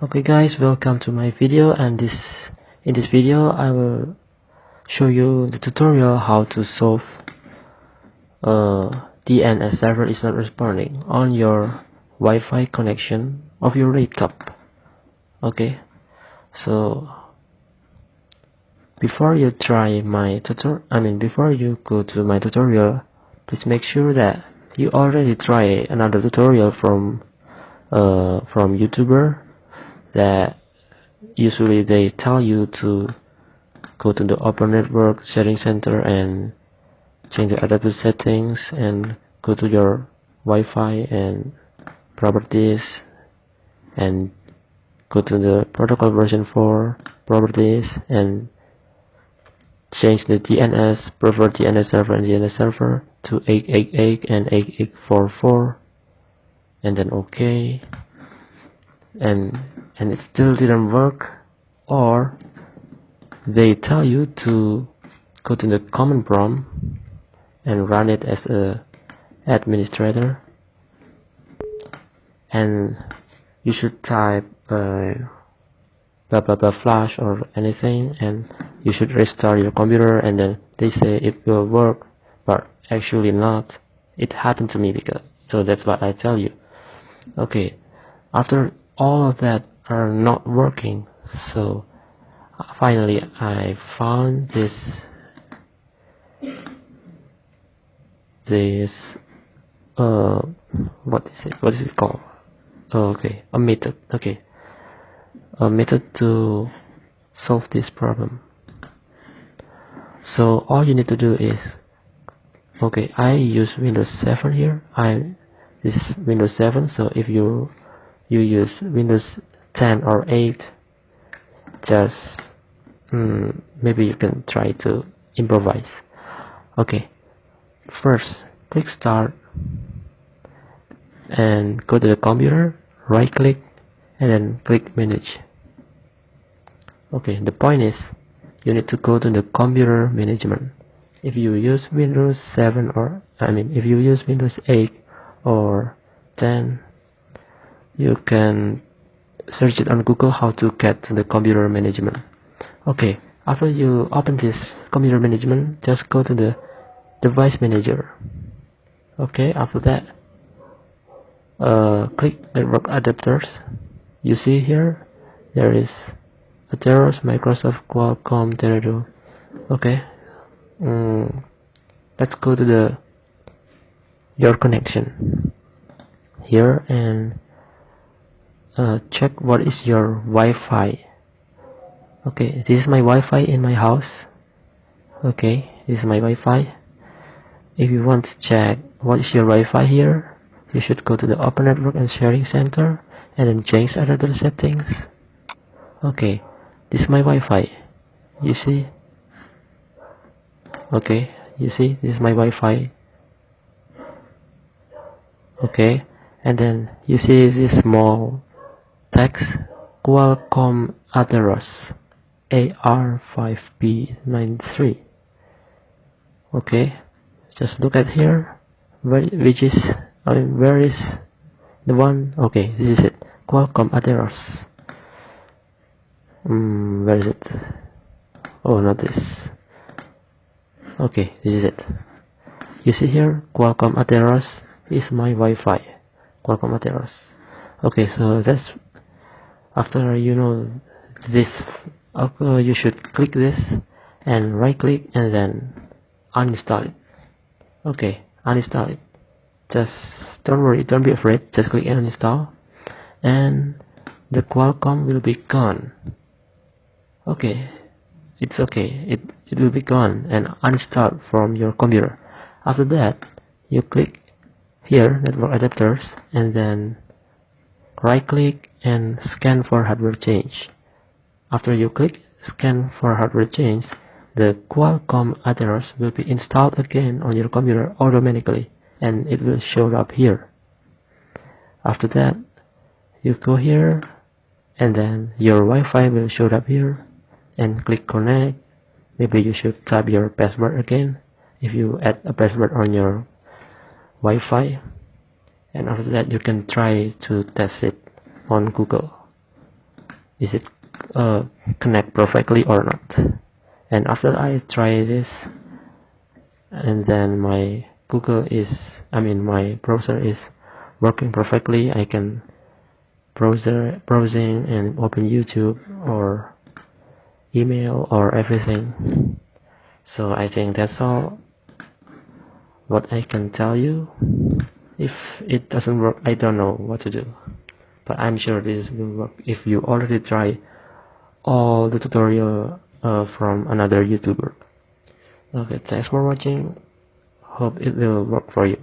Okay guys, welcome to my video, and in this video I will show you the tutorial how to solve DNS server is not responding on your Wi-Fi connection of your laptop. Okay, so before you try my before you go to my tutorial, please make sure that you already try another tutorial from YouTuber that usually they tell you to go to the Open Network Setting Center and change the adapter settings and go to your Wi-Fi and properties and go to the protocol version 4 properties and change the DNS, preferred DNS server and DNS server to 888 and 8844 and then OK, and it still didn't work, or they tell you to go to the command prompt and run it as a administrator, and you should type blah blah blah flash or anything, and you should restart your computer, and then they say it will work, but actually not. It happened to me, because so that's what I tell you. Okay, after all of that are not working, so finally I found this what is it called? Okay, a method. Okay, a method to solve this problem. So all you need to do is, okay, I use Windows 7 here. This is Windows 7, so if you use Windows 10 or 8, just maybe you can try to improvise. Okay, first click Start and go to the computer, right click and then click Manage. Okay, the point is you need to go to the computer management. If you use Windows 7 or if you use Windows 8 or 10, you can search it on Google how to get to the computer management. Okay, after you open this computer management, just go to the device manager. Okay, after that click network adapters. You see here there is Atheros, Microsoft, Qualcomm, Teredo. Okay, let's go to your connection here and check what is your Wi-Fi. Okay, this is my Wi-Fi in my house. Okay, this is my Wi-Fi. If you want to check what is your Wi-Fi here, you should go to the Open Network and Sharing Center and then change adapter settings. Okay, this is my Wi-Fi. You see? Okay, you see, this is my Wi-Fi. Okay, and then you see this small text, Qualcomm Atheros AR5B93. Okay, just look at here, where is the one? Okay, this is it, Qualcomm Atheros. Where is it? Oh, not this. Okay, this is it. You see here, Qualcomm Atheros is my Wi-Fi. Qualcomm Atheros. Okay, so that's after you know this. You should click this and right click and then uninstall it. Okay, uninstall it. Just don't worry, don't be afraid. Just click and uninstall, and the Qualcomm will be gone. Okay, it's okay. It will be gone and uninstalled from your computer. After that, you click here, network adapters, and then right click and scan for hardware change. After you click scan for hardware change, the Qualcomm Atheros will be installed again on your computer automatically, and it will show up here. After that, you go here and then your Wi-Fi will show up here, and click connect. Maybe you should type your password again if you add a password on your Wi-Fi, and after that you can try to test it on Google. is it connect perfectly or not. And after I try this, and then my my browser is working perfectly, I can browsing and open YouTube or email or everything. So I think that's all what I can tell you. If it doesn't work, I don't know what to do, but I'm sure this will work if you already try all the tutorial from another YouTuber. Okay, thanks for watching. Hope it will work for you.